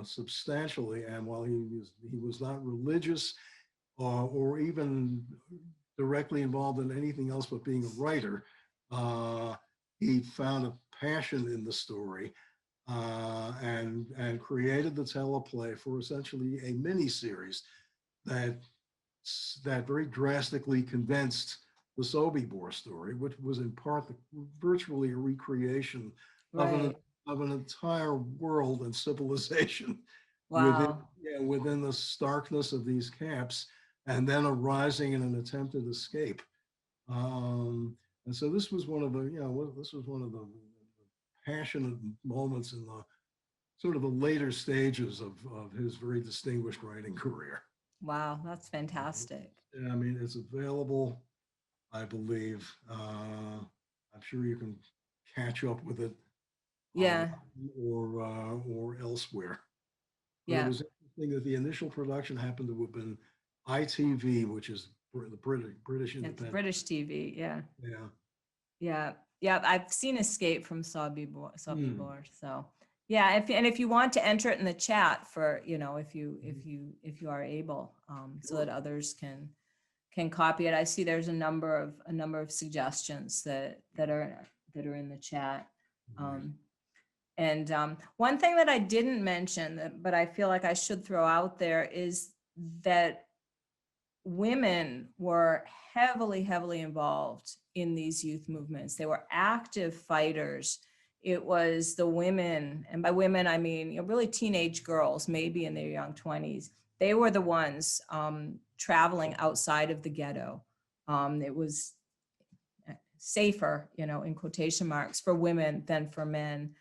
substantially, and while he was not religious or even directly involved in anything else but being a writer, he found a passion in the story and created the teleplay for essentially a mini-series that very drastically condensed the Sobibor story, which was in part virtually a recreation of an entire world and civilization within the starkness of these camps, and then a rising in an attempted escape. And so this was one of the passionate moments in the sort of the later stages of his very distinguished writing career. Wow, that's fantastic. I mean, it's available, I believe. I'm sure you can catch up with it. Or elsewhere. But it was interesting that the initial production happened to have been ITV, which is the British independent. It's British TV, yeah. I've seen Escape from Sobibor. So if you want to enter it in the chat for, you know, if you are able, so that others can copy it. I see there's a number of suggestions that are in the chat. And one thing that I didn't mention, but I feel like I should throw out there, is that women were heavily involved in these youth movements. They were active fighters. It was the women, and by women I mean, you know, really teenage girls, maybe in their young 20s. They were the ones traveling outside of the ghetto. It was safer, you know, in quotation marks, for women than for men.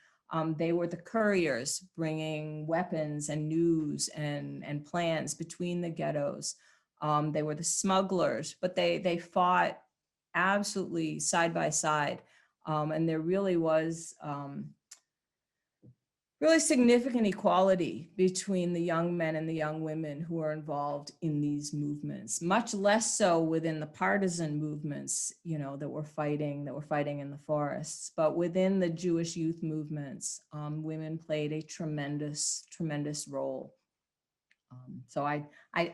They were the couriers bringing weapons and news and plans between the ghettos. They were the smugglers, but they fought absolutely side by side. And there really was really significant equality between the young men and the young women who were involved in these movements, much less so within the partisan movements, you know, that were fighting in the forests. But within the Jewish youth movements, women played a tremendous role. So I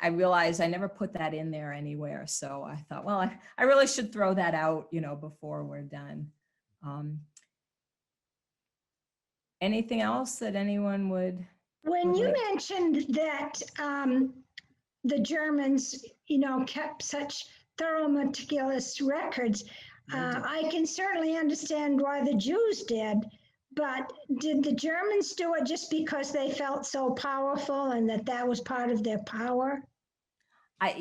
realized I never put that in there anywhere. So I thought, well, I really should throw that out, you know, before we're done. Anything else that anyone would? when you mentioned that the Germans, you know, kept such thorough, meticulous records, I can certainly understand why the Jews did. But did the Germans do it just because they felt so powerful and that was part of their power? I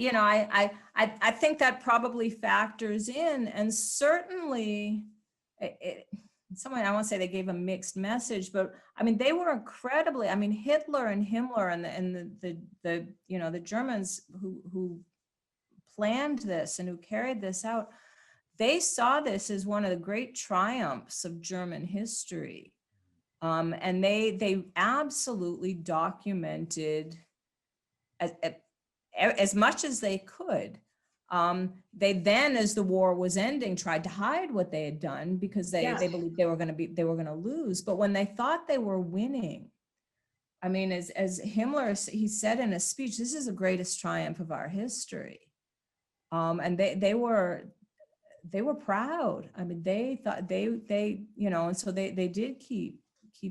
think that probably factors in, and certainly someone, I won't say they gave a mixed message, but I mean, they were incredibly, I mean, Hitler and Himmler and the Germans who planned this and who carried this out, they saw this as one of the great triumphs of German history. And they absolutely documented as much as they could. They then, as the war was ending, tried to hide what they had done because they believed they were going to lose. But when they thought they were winning, I mean, as Himmler, he said in a speech, "This is the greatest triumph of our history." And they were proud. I mean, they thought they and so they did keep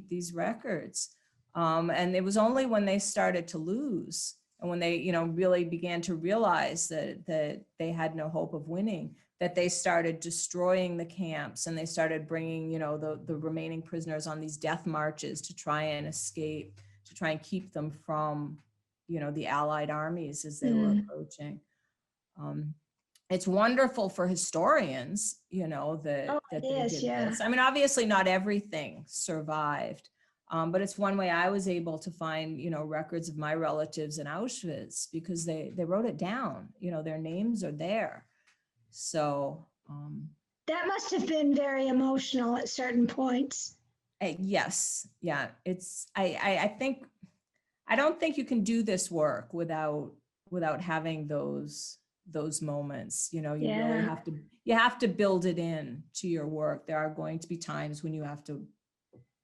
these records. And it was only when they started to lose and when they, really began to realize that they had no hope of winning, that they started destroying the camps and they started bringing, the remaining prisoners on these death marches to try and escape, to try and keep them from, the Allied armies as they were approaching. It's wonderful for historians, that they did this. I mean, obviously not everything survived, but it's one way I was able to find, records of my relatives in Auschwitz because they wrote it down, their names are there. So. That must have been very emotional at certain points. Yes. Yeah. I don't think you can do this work without having those moments, you really have to build it in to your work. There are going to be times when you have to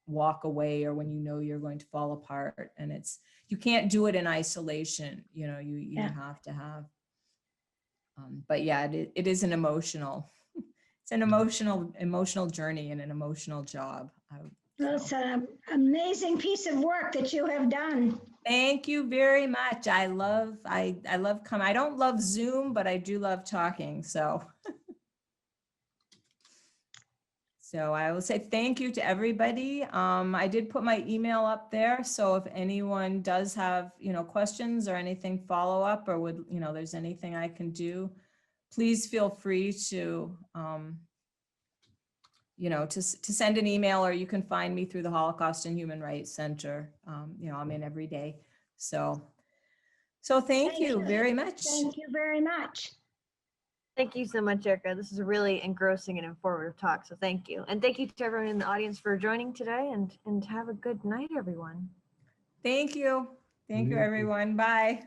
walk away or when you're going to fall apart, and you can't do it in isolation. You have to have but yeah, it is an emotional emotional journey and an emotional job. It's an amazing piece of work that you have done. Thank you very much. I love coming. I don't love Zoom, but I do love talking. So I will say thank you to everybody. I did put my email up there. So if anyone does have, questions or anything follow up or would, there's anything I can do, please feel free to, to send an email, or you can find me through the Holocaust and Human Rights Center. I'm in every day. So thank you very much. Thank you very much. Thank you so much, Erica. This is a really engrossing and informative talk, so thank you. And thank you to everyone in the audience for joining today, and have a good night, everyone. Thank you. Thank you, everyone. Bye.